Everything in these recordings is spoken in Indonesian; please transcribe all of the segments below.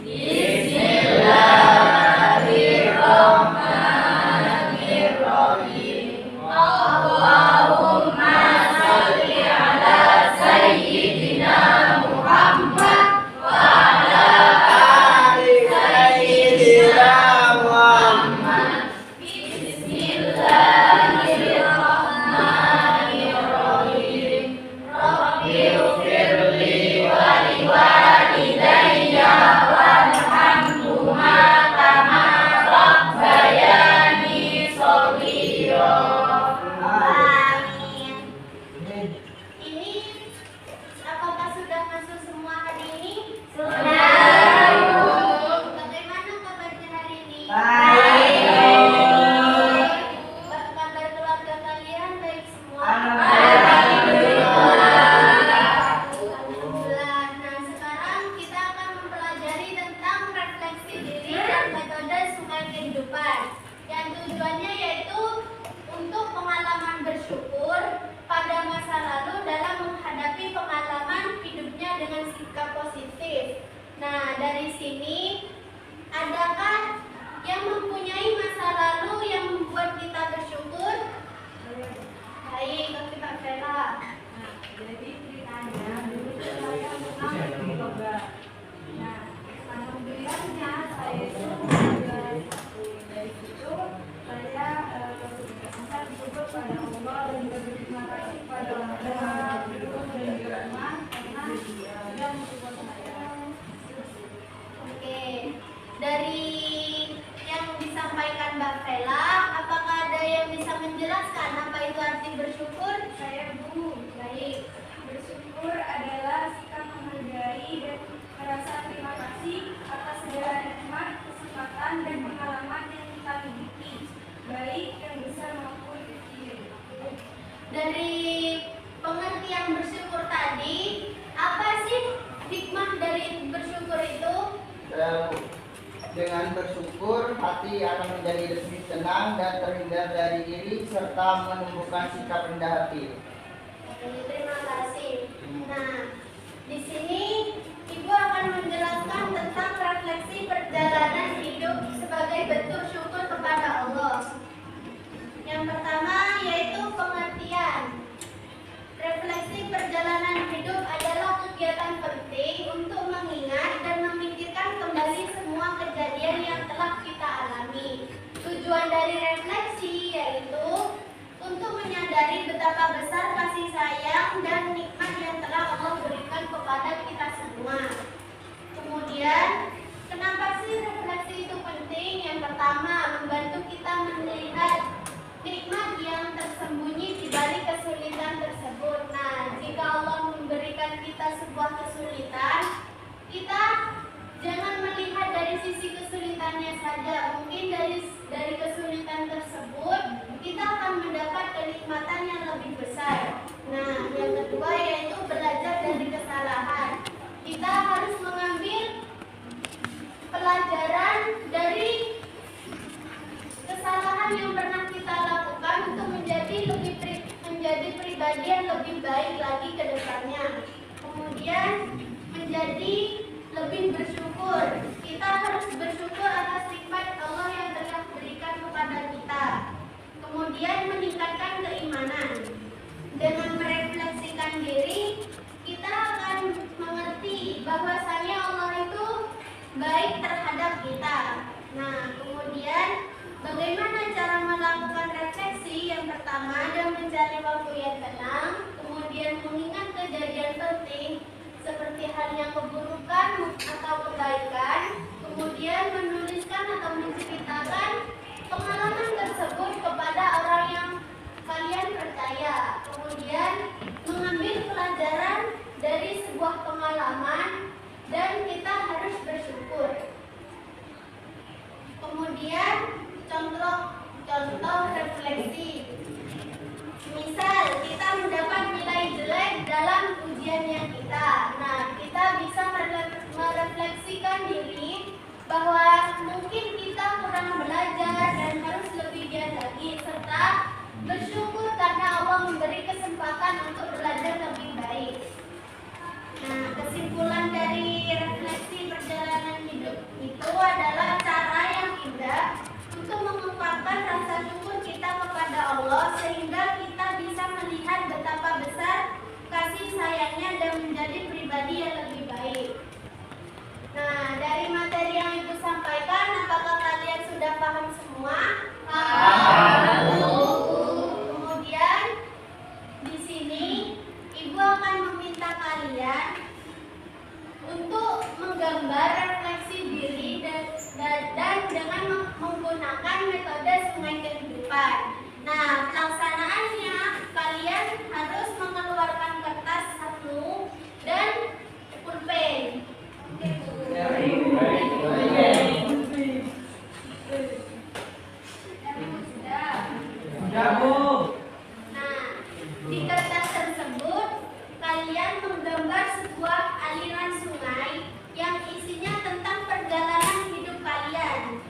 Bismillahirrahmanirrahim. Allahumma sholli ala sayyidina Muhammad wa ala ali sayyidina Muhammad. Bismillahirrahmanirrahim. Rabbighfirli wa liwalidayya warhamhuma kama rabbayani shaghira. Amin. Ini apakah sudah masuk semua hari ini? Sudah. Bagaimana kabarnya hari ini? Baik. Kabar keluarga kalian baik semua? Alhamdulillah. Nah, sekarang kita akan mempelajari tentang refleksi diri dan metode sungai kehidupan. Yang tujuannya yaitu untuk pengalaman bersyukur pada masa lalu dalam menghadapi pengalaman hidupnya dengan sikap positif. Nah, dari sini adakah yang mempunyai masa lalu yang membuat kita bersyukur? Baik, oke Pak Vela. Jadi ceritanya dulu saya pernah mencoba. Nah, alhamdulillahnya saya itu dari situ saya bersyukur bersyukur pada Allah dan juga berterima kasih pada orang tua, berdua dan di rumah karena sudah mensupport saya. Oke, dari yang disampaikan Mbak Vela, apakah ada yang bisa menjelaskan apa itu arti bersyukur? Saya Bu, Baik. bersyukur adalah sikap menghargai dan merasa terima kasih atas segala nikmat, kesempatan dan pengalaman yang kita miliki, baik yang besar maupun kecil. Dari pengertian bersyukur tadi, apa sih hikmah dari bersyukur itu? Dengan bersyukur, hati akan menjadi lebih tenang dan terhindar dari iri serta menumbuhkan sikap rendah hati. Oke, terima kasih. Nah, di sini Ibu akan menjelaskan tentang refleksi perjalanan hidup sebagai bentuk syukur kepada Allah. Yang pertama yaitu pengertian. Refleksi perjalanan hidup adalah kegiatan penting untuk mengingat dan memikirkan kembali semua kejadian yang telah kita alami. Tujuan dari refleksi yaitu untuk menyadari betapa besar kasih sayang dan nikmat yang telah Allah berikan kepada kita semua. Kemudian, kenapa sih refleksi itu penting? Yang pertama, membantu kita melihat nikmat yang tersembunyi di balik kesulitan tersebut. Nah, jika Allah memberikan kita sebuah kesulitan, kita jangan melihat dari sisi kesulitannya saja. Mungkin dari kesulitan tersebut kita akan mendapat kenikmatan yang lebih besar. Nah, yang kedua yaitu belajar dari kesalahan. Kita harus mengambil pelajaran dari kesalahan yang pernah kita lakukan untuk menjadi pribadi yang lebih baik lagi ke depannya. Kemudian menjadi lebih bersyukur. Kita harus bersyukur atas nikmat Allah yang telah berikan kepada kita. Kemudian meningkatkan keimanan. Dengan merefleksikan diri, kita akan mengerti bahwasanya Allah itu baik terhadap kita. Nah, kemudian bagaimana cara melakukan refleksi? Yang pertama adalah mencari waktu yang tenang, kemudian mengingat kejadian penting seperti halnya keburukan atau kebaikan, kemudian menuliskan atau menceritakan pengalaman tersebut kepada orang yang kalian percaya. Kemudian mengambil pelajaran dari sebuah pengalaman dan kita harus bersyukur. Kemudian contoh refleksi. Misal kita mendapat nilai jelek dalam ujiannya kita. Nah, kita bisa merefleksikan diri bahwa mungkin kita kurang belajar dan harus lebih giat lagi, serta bersyukur karena Allah memberi kesempatan untuk belajar lebih baik. Nah, kesimpulan dari refleksi perjalanan hidup adalah cara yang indah untuk mengungkapkan rasa syukur kita kepada Allah sehingga kita bisa melihat betapa besar kasih sayangnya dan menjadi pribadi yang lebih baik. Nah, dari materi yang Ibu sampaikan, apakah kalian sudah paham semua? Kemudian di sini Ibu akan meminta kalian untuk menggambar refleksi diri dan dengan menggunakan metode sungai kehidupan. Nah, pelaksanaannya kalian harus mengeluarkan kertas satu dan pulpen. Sudah, Bu. Nah, di kertas tersebut kalian menggambar sebuah aliran sungai yang isinya tentang perjalanan hidup kalian.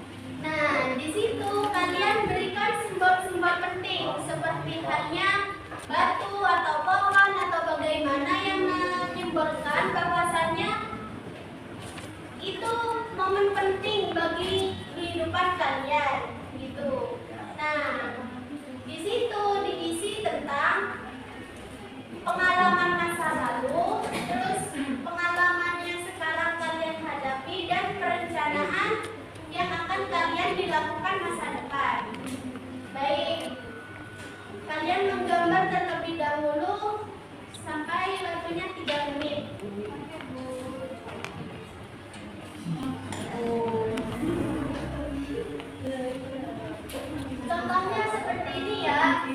Nah, di situ kalian berikan simbol-simbol penting seperti halnya batu atau pohon atau bagaimana yang menyimbolkan bahwasannya itu momen penting bagi kehidupan kalian gitu. Nah, di situ diisi tentang pengalaman masa lalu, terus pengalaman yang sekarang kalian hadapi dan perencanaan yang akan kalian dilakukan masa depan. Baik, kalian menggambar terlebih dahulu sampai waktunya 3 menit. Contohnya seperti ini ya.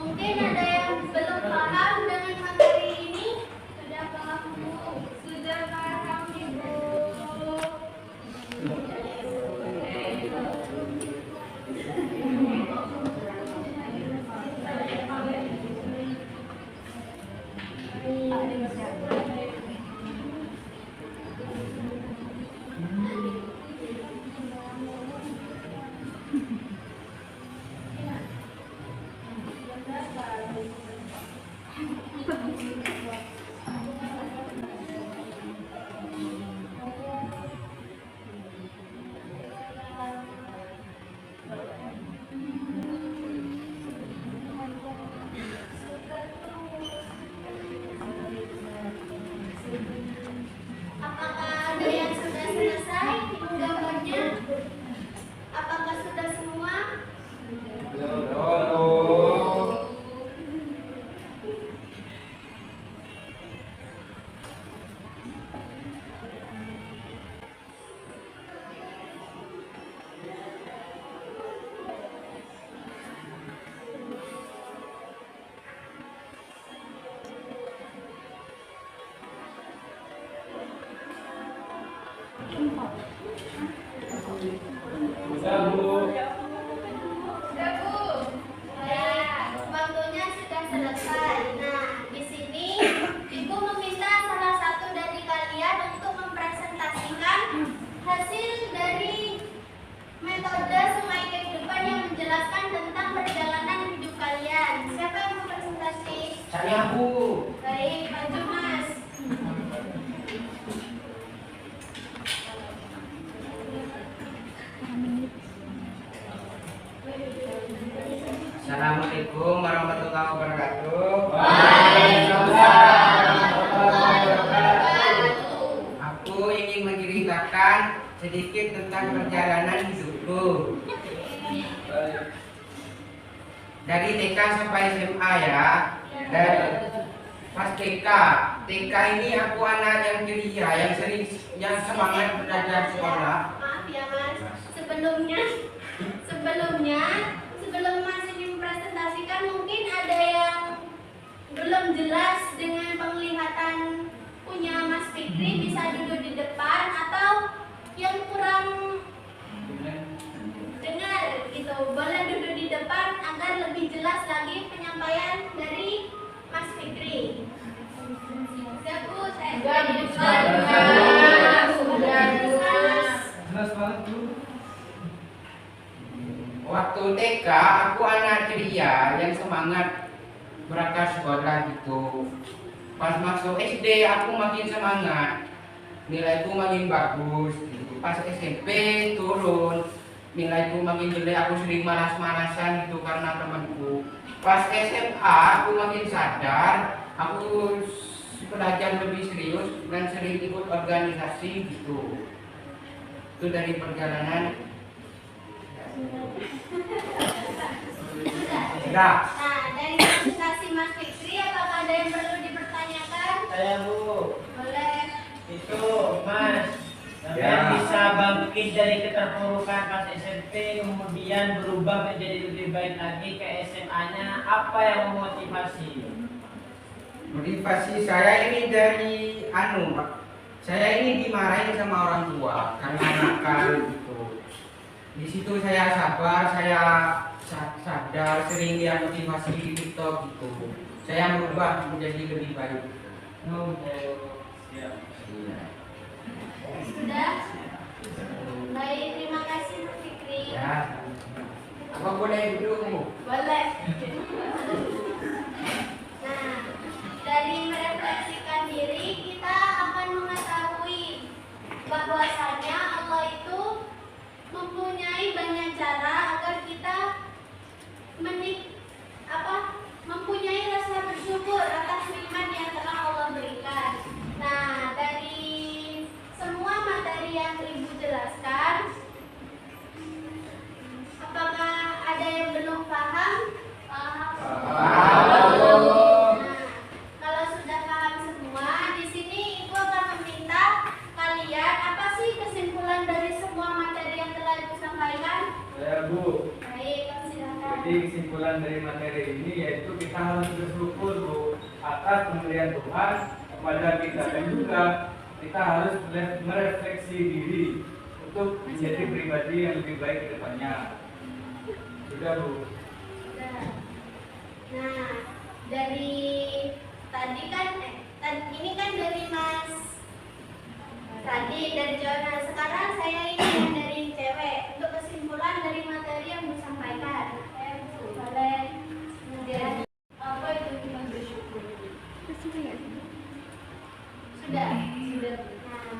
Mungkin ada yang belum paham dengan materi ini. Sudah paham, Bu? Sudah paham, Ibu. Apakah ada yang sudah selesai menggambarnya? Apakah sudah semua? Sudah, Bu. Ya, waktunya sudah selesai. Nah, di sini Ibu meminta salah satu dari kalian untuk mempresentasikan hasil dari metode sungai kehidupan yang menjelaskan tentang perjalanan hidup kalian. Siapa yang mau presentasi? Saya, Bu. Baik, maju Mas. Assalamualaikum warahmatullahi wabarakatuh. Aku ingin menceritakan sedikit tentang perjalanan hidupku. Dari TK sampai SMA ya. Dan pas TK ini aku anak yang ceria, yang semangat belajar sekolah. Maaf ya Mas. Sebelum Mas ini mempresentasikan, mungkin ada yang belum jelas dengan penglihatan punya Mas Fikri, bisa duduk di depan, atau yang kurang dengar gitu, boleh duduk di depan agar lebih jelas lagi penyampaian dari Mas Fikri. Siap Bu, saya Jelas banget, Bu. Waktu TK aku anak ceria yang semangat berangkat sekolah gitu. Pas masuk SD aku makin semangat, nilaiku makin bagus. Pas SMP turun, nilaiku makin jelek, aku sering manas-manasan gitu karena temanku. Pas SMA aku makin sadar, aku belajar lebih serius dan sering ikut organisasi gitu. Itu dari perjalanan. Sudah. Nah, dari presentasi Mas Fikri, apakah ada yang perlu dipertanyakan? Saya Bu, Boleh. itu Mas, Ya. sampai bisa bangkit dari keterpurukan pas SMP, kemudian berubah menjadi lebih baik lagi ke SMA-nya. Apa yang memotivasi? Motivasi saya ini dari saya ini dimarahin sama orang tua karena nakal gitu. Di situ saya sabar, saya sadar, sering lihat motivasi di TikTok gitu. Saya berubah menjadi lebih baik. Oh, ya. Sudah? Baik, terima kasih Mas Fikri. Ya. Apa boleh duduk? Boleh. Nah, dari merefleksikan diri kita akan mengetahui bahwasanya Allah itu mempunyai banyak cara agar kita mempunyai rasa bersyukur atas nikmat yang telah Allah berikan. Nah, dari semua materi yang Ibu jelaskan, apakah ada yang belum paham? Paham. Nah, kalau sudah paham semua, di sini Ibu akan meminta kalian apa sih kesimpulan dari semua materi yang telah Ibu sampaikan? Ya Bu, Baik, silakan. jadi kesimpulan dari materi ini yaitu kita harus bersyukur Bu atas pemberian Tuhan kepada kita, dan juga kita harus merefleksi diri untuk menjadi pribadi yang lebih baik ke depannya. Sudah Bu. Nah, dari tadi kan, ini kan dari Mas tadi dari cowok. Nah, sekarang saya ini yang dari cewek untuk kesimpulan dari materi yang disampaikan. Boleh. Kemudian apa itu kita bersyukur? Sudah. Nah,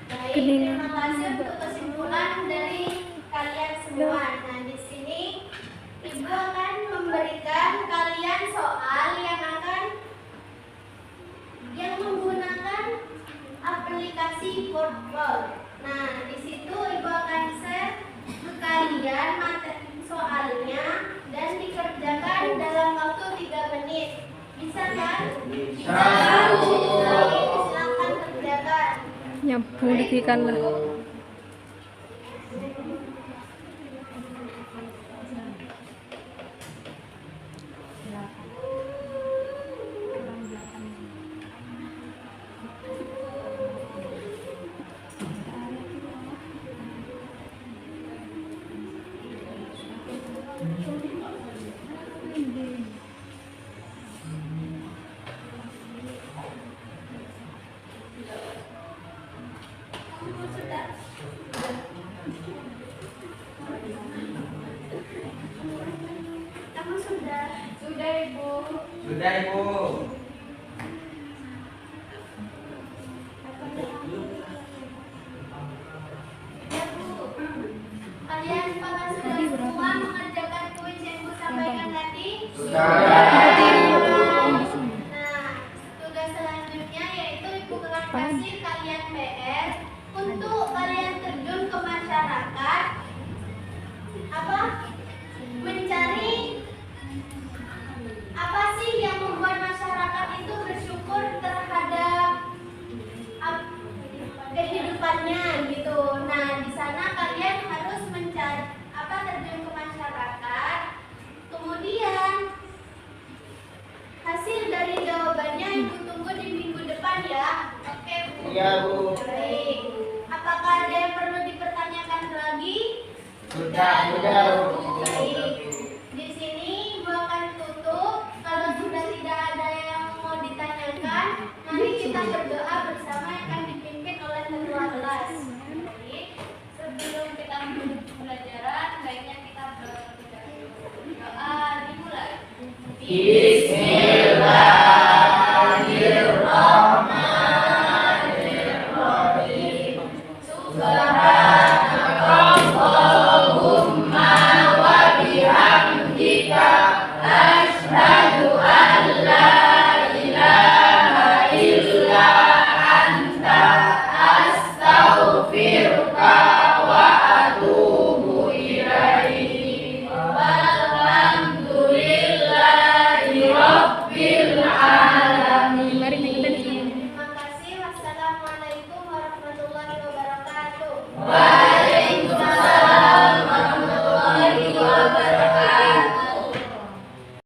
baik. Terima kasih untuk kesimpulan dari kalian semua. Nah, di sini Ibu akan memberikan kalian soal yang menggunakan aplikasi Boardwalk. Nah, di situ Ibu akan share ke kalian materi soalnya dan dikerjakan dalam waktu 3 menit. Bisa kan? Bisa. Baik, silakan kerjakan. Nyambung dikikan lah. Kamu sudah? Sudah, Ibu. Sudah Ibu. Ya, Bu. Kalian apakah sudah semua mengerjakan kuis yang Ibu sampaikan tadi? Sudah. Nah, tugas selanjutnya yaitu Ibu akan kasih kalian PR untuk kalian terjun ke masyarakat. Mencari apa sih yang membuat masyarakat itu bersyukur terhadap kehidupannya gitu. Nah, di sana kalian harus mencari terjun ke masyarakat. Kemudian hasil dari jawabannya Ibu tunggu di minggu depan ya. Oke, Bu. Iya Bu. Baik. Apakah ada yang perlu dipertanyakan lagi? Sudah. Baik. Di sini Ibu akan tutup. Kalau sudah tidak ada yang mau ditanyakan, nanti kita berdoa bersama yang akan dipimpin oleh ketua kelas. Baik. Sebelum kita menutup pembelajaran, baiknya kita berdoa dimulai.